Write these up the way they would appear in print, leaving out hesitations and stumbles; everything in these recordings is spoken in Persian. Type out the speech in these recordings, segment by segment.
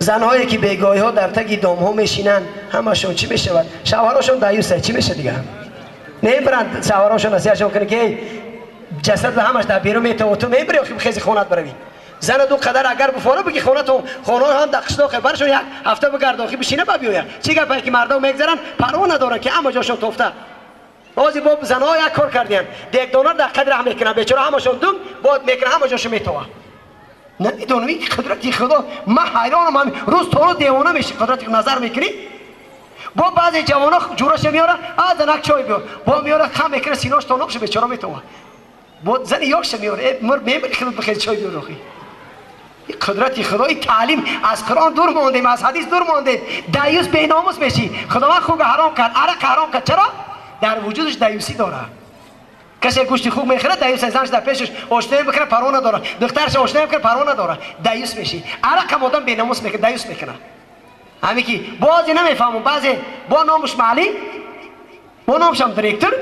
زنهایی که بیگاهی ها در تک دام ها میشینن همشون چی میشود؟ شوهراشون دیوسه چی میشه دیگه؟ نمیبرند شوهراشون نصیحتشون کنه که جسد همش در بیرون میته و تو میبری و خیلی خونت بروی. زن دو قدر اگر بفاره بگی خونه تو خونه هم دقشتا خبرشون یک هفته بگرداخی بشینه ببیوه چی گپه که مردم میگذرن پروا ندارن که اما جاشون توفته. بازی با زنها یک کار کردین دیگ دونر در قدر هم میکنن بیچاره همشون دم بعد میکنه همه جاشون میتوه. نمیدونی که قدرتی خدا من حیرانم هم روز تو رو دیوانه میشی قدرتی نظر میکنی. با بعضی جوانا جورش میاره از زنک چای بیار با میاره خم میکنه سیناش تا نقش بیچاره میتوه. بود زن یاش میاره مر میبری خودت بخیر چای بیار روخی. این قدرتی خدای تعلیم از قرآن دور ماندیم از حدیث دور ماندیم دیوس بیناموس میشی خداوند خوب حرام کرد عرق حرام کرد چرا در وجودش دیوسی داره کسی گوشت خوب میخوره دیوس زنش در پیشش آشنایی میکنه پروا نداره دخترش آشنایی میکنه پروا نداره دیوس میشی عرق آدم بیناموس میکنه دیوس میکنه همین که بعضی نمیفهمون بعضی با نامش معلی با نامش هم دیرکتور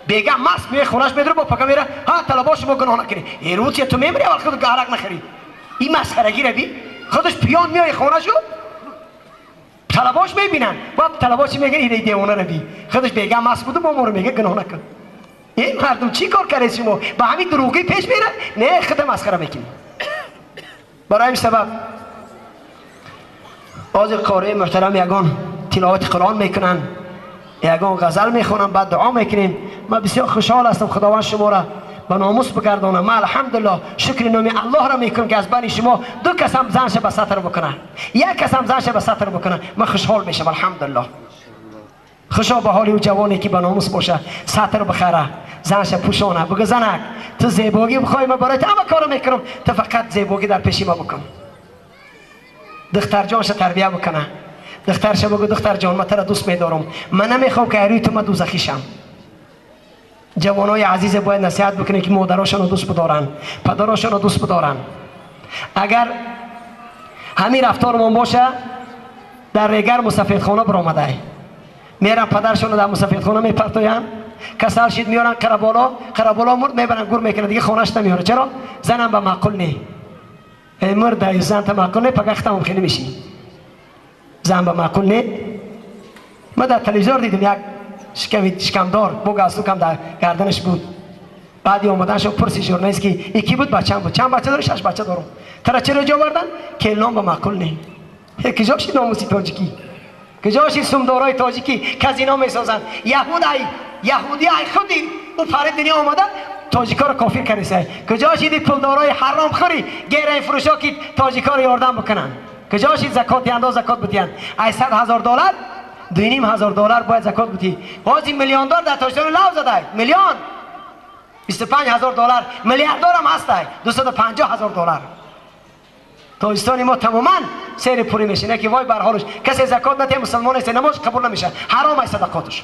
بیگه مست میه خونش میدره با پکا میره ها طلباش ما گناه نکنی روزی تو میبری اول خود عرق نخری این مسخرگی رو بی خودش پیان میای خونه شو طلباش میبینن با طلباش میگن این دیوانه رو بی خودش بیگه مست بوده با ما رو میگه گناه نکن. این مردم چی کار کرده شما با همین دروغی پیش میره نه خود مسخره میکنی. برای این سبب بعضی قاری محترم یگان تلاوت قرآن میکنن یگان غزل میخونن بعد دعا میکنیم. من بسیار خوشحال هستم خداوند شما را به ناموس بگردانم. من الحمدلله شکر نام الله را میکنم که از بین شما دو کس هم زنش به سطر بکنن یک کس هم زنش به سطر بکنن من خوشحال میشم الحمدلله. خوشا به حال او جوانی که به ناموس باشه سطر بخره زنش پوشانه بگه زنک تو زیبایی بخوای من برای همه کارو میکنم تو فقط زیبایی در پیشی ما بکن. دختر جانش تربیه بکنه دخترش بگو دختر جان من تو را دوست میدارم من نمیخوام که روی تو من دوزخی شم. جوانای عزیز باید نصیحت بکنه که مادراشون رو دوست بدارن پدراشون رو دوست بدارن. اگر همین رفتارمون باشه در ریگر مسافرخانه برآمده میرن پدرشون رو در مسافرخانه میپرتوین کسل شید میارن قربالا مرد میبرن گور میکنه دیگه خونهش نمیاره. چرا زنم به معقول نی مرد زن تا معقول نی پگه ختم خیلی میشی زن به معقول نی. من در تلویزیون دیدم یک شکمدار بوگاسو کم در گردنش بود بعدی اومدن شو پرسی ژورنالیست که یکی بود بچه‌م بود چند بچه داره 6 بچه دارم ترا چرا جا بردن که نام به معقول نی کجاش ناموسی تاجیکی کجاش سومدارای تاجیکی کازینو میسازن یهودی ای خودی او فرد دنیا اومده تاجیکا رو کافر کردن کجاش دید پولدارای حرام خوری گیره فروشا که تاجیکا رو یاردن بکنن کجاش زکات انداز زکات بدین $800,000 $2,500 باید زکات بدی. بازی میلیاردر در تاجیکستان لو زده میلیون $25,000 میلیاردر هم هسته $250,000. تاجیکستان ما تماما سیر پوری میشه نه که وای بر حالش کسی زکات نده مسلمان است نماز قبول نمیشه حرام است صدقاتش.